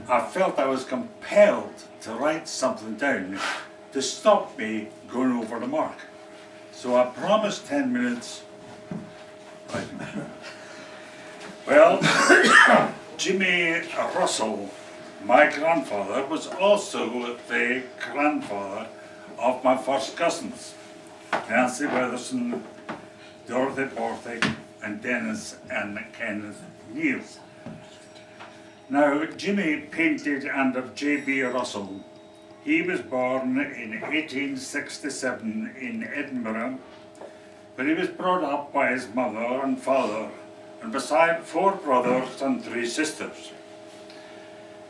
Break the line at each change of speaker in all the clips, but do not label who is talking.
I felt I was compelled to write something down to stop me going over the mark. So I promised 10 minutes. Right. Well, Jimmy Russell, my grandfather, was also the grandfather of my first cousins, Nancy Weatherson, Dorothy Borthwick, and Dennis and Kenneth Neal. Now, Jimmy painted under J.B. Russell. He was born in 1867 in Edinburgh, but he was brought up by his mother and father, and beside 4 brothers and 3 sisters.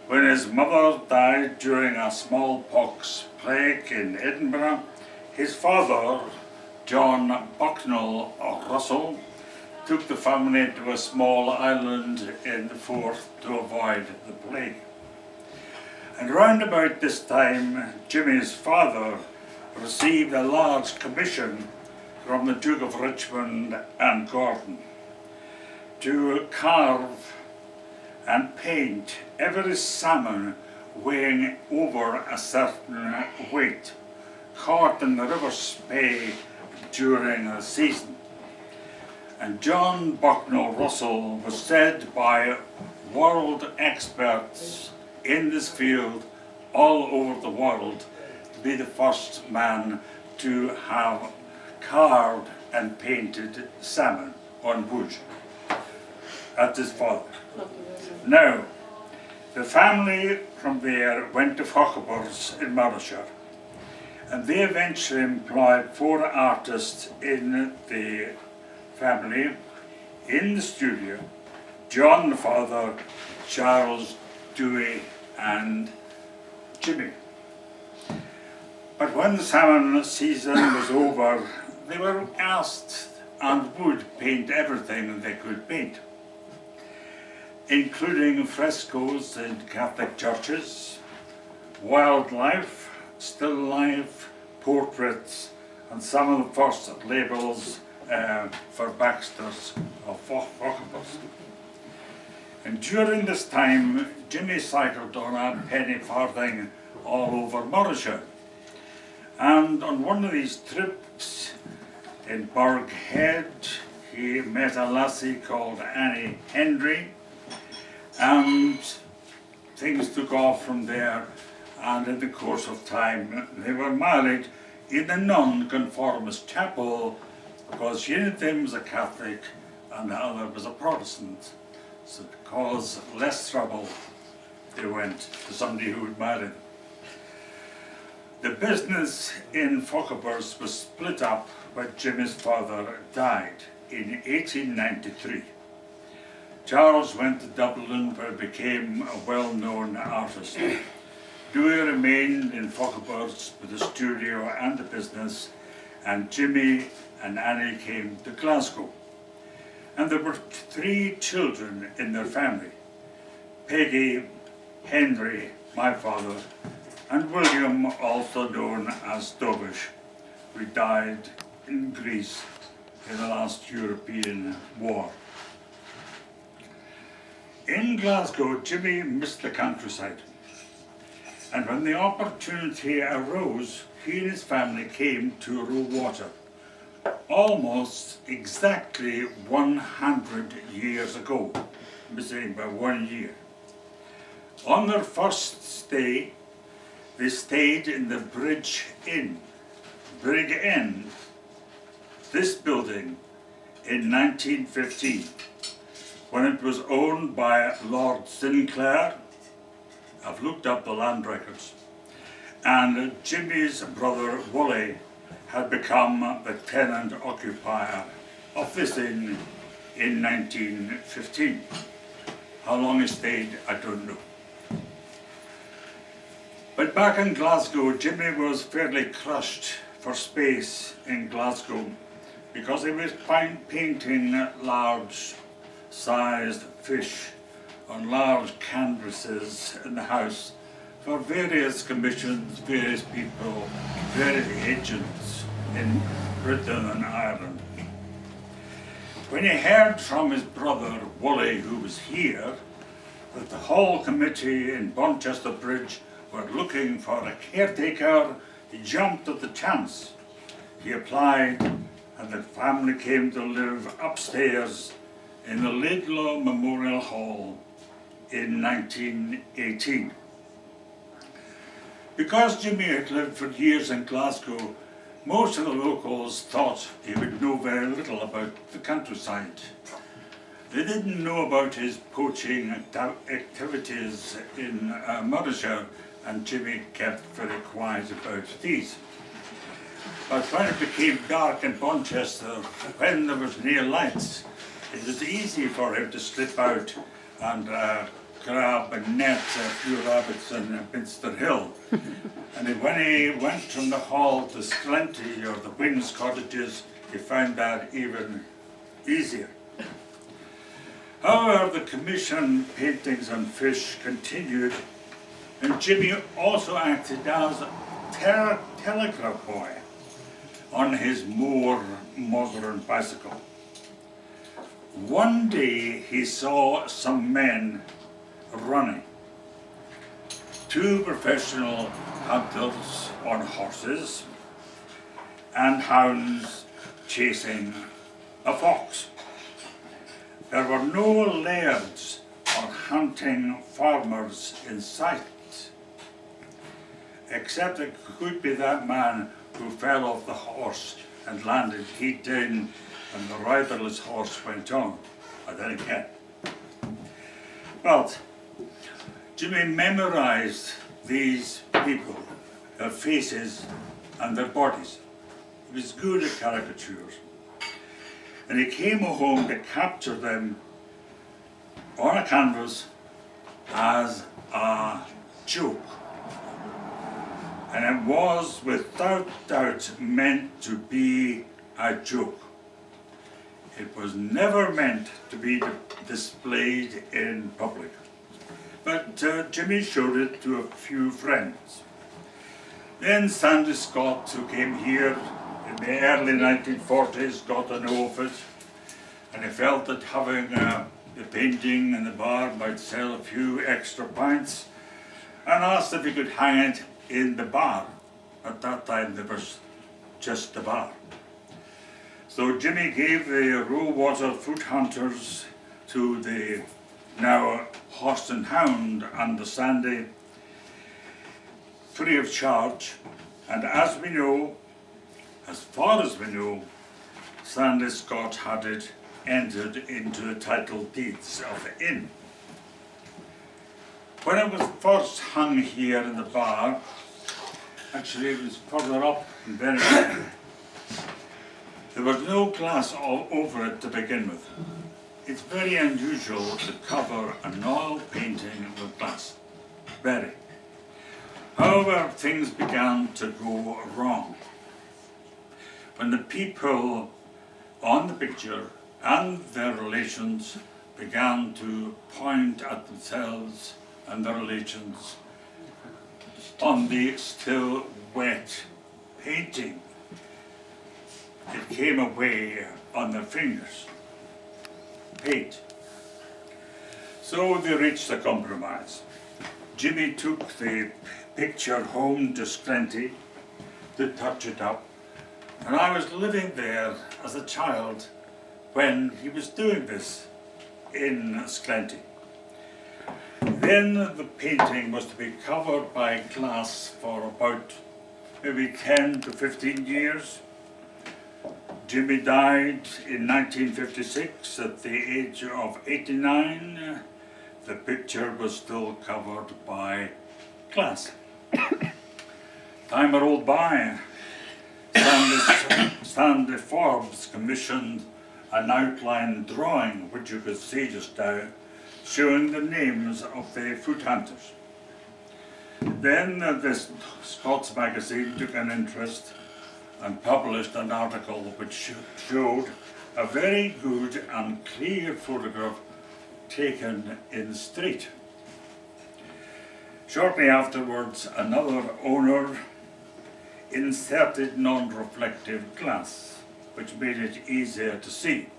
When his mother died during a smallpox plague in Edinburgh, his father, John Bucknell Russell, took the family to a small island in the Forth to avoid the plague. And round about this time, Jimmy's father received a large commission from the Duke of Richmond and Gordon to carve and paint every salmon weighing over a certain weight, caught in the River Spey during the season. And John Bucknell Russell was said by world experts in this field all over the world to be the first man to have carved and painted salmon on wood. That's his father. Now, the family from there went to Fochabers in Morayshire, and they eventually employed 4 artists in the family in the studio: John the father, Charles, Dewey and Jimmy. But when the salmon season was over, they were asked and would paint everything they could paint, including frescoes in Catholic churches, wildlife, still life, portraits, and some of the first labels for Baxter's of Fochabers. And during this time, Jimmy cycled on a penny farthing all over Morayshire. And on one of these trips in Burgh Head, he met a lassie called Annie Hendry, and things took off from there, and in the course of time they were married in the non-conformist chapel, because one of them was a Catholic and the other was a Protestant. So to cause less trouble, they went to somebody who would marry them. The business in Fochabers was split up when Jimmy's father died in 1893. Charles went to Dublin, where he became a well-known artist. Dewey remained in Fochabers with the studio and the business, and Jimmy and Annie came to Glasgow. And there were 3 children in their family: Peggy, Henry, my father, and William, also known as Dovish, who died in Greece in the last European war. In Glasgow, Jimmy missed the countryside, and when the opportunity arose, he and his family came to Roewater, almost exactly 100 years ago, missing by 1 year. On their first stay, they stayed in the Brig Inn, this building, in 1915, when it was owned by Lord Sinclair. I've looked up the land records. And Jimmy's brother Woolley had become the tenant occupier of this inn in 1915. How long he stayed, I don't know. But back in Glasgow, Jimmy was fairly crushed for space in Glasgow, because he was painting large-sized fish on large canvases in the house for various commissions, various people, various agents in Britain and Ireland. When he heard from his brother Woolley, who was here, that the Hall Committee in Bonchester Bridge were looking for a caretaker, he jumped at the chance. He applied, and the family came to live upstairs in the Laidlaw Memorial Hall in 1918. Because Jimmy had lived for years in Glasgow, most of the locals thought he would know very little about the countryside. They didn't know about his poaching activities in Murrayshire, and Jimmy kept very quiet about these. But when it became dark in Bonchester, when there was near lights, it was easy for him to slip out and grab and net a few rabbits in Minster Hill. And when he went from the hall to Sklenty or the Wings cottages, he found that even easier. However, the commission paintings on fish continued, and Jimmy also acted as a telegraph boy on his more modern bicycle. One day he saw some men running. Two professional hunters on horses and hounds chasing a fox. There were no lairds or hunting farmers in sight, except it could be that man who fell off the horse and landed head down, and the riderless horse went on. I didn't get. But Jimmy memorized these people, their faces and their bodies. He was good at caricatures. And he came home to capture them on a canvas as a joke. And it was without doubt meant to be a joke. It was never meant to be displayed in public. But Jimmy showed it to a few friends. Then Sandy Scott, who came here in the early 1940s, got to know of it, and he felt that having the painting in the bar might sell a few extra pints, and asked if he could hang it in the bar. At that time there was just the bar. So Jimmy gave the Roewater Foot Hunters to the now Horse and Hound and the Sandy free of charge, and as we know, as far as we know, Sandy Scott had it entered into the title deeds of the inn. When it was first hung here in the bar, actually it was further up in Benedict, there was no glass all over it to begin with. It's very unusual to cover an oil painting with glass. Very. However, things began to go wrong. When the people on the picture and their relations began to point at themselves and their relations on the still wet painting, it came away on their fingers. Paint. So they reached a compromise. Jimmy took the picture home to Sklenty to touch it up, and I was living there as a child when he was doing this in Sklenty. Then the painting was to be covered by glass for about maybe 10 to 15 years. Jimmy died in 1956 at the age of 89. The picture was still covered by glass. Time rolled by. Stanley Forbes commissioned an outline drawing, which you could see just now, showing the names of the foot hunters. Then this Scots magazine took an interest and published an article which showed a very good and clear photograph taken in the street. Shortly afterwards, another owner inserted non-reflective glass, which made it easier to see.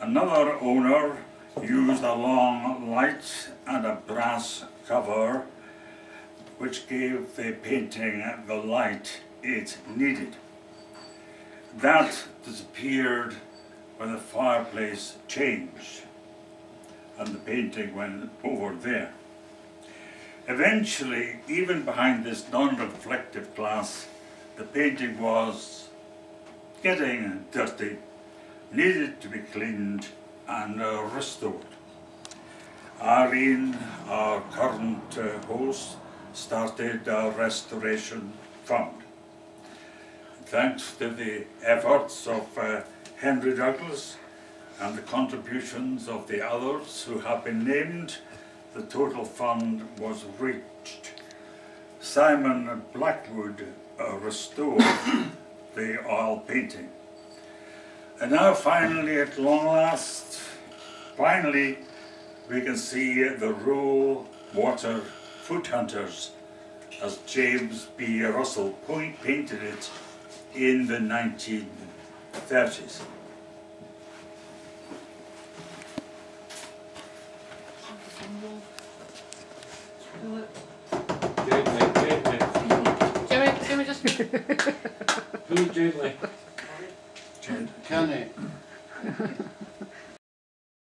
Another owner used a long light and a brass cover which gave the painting the light it needed. That disappeared when the fireplace changed and the painting went over there. Eventually, even behind this non-reflective glass, the painting was getting dirty, needed to be cleaned and restored. Irene, our current host, started a restoration fund. Thanks to the efforts of Henry Douglas and the contributions of the others who have been named, the total fund was reached. Simon Blackwood restored the oil painting. And now finally, at long last, finally we can see the Roe Water Foot Hunters as James B. Russell painted it in the 1930s.
Jimmy, just... Who's Jade?
Kenny.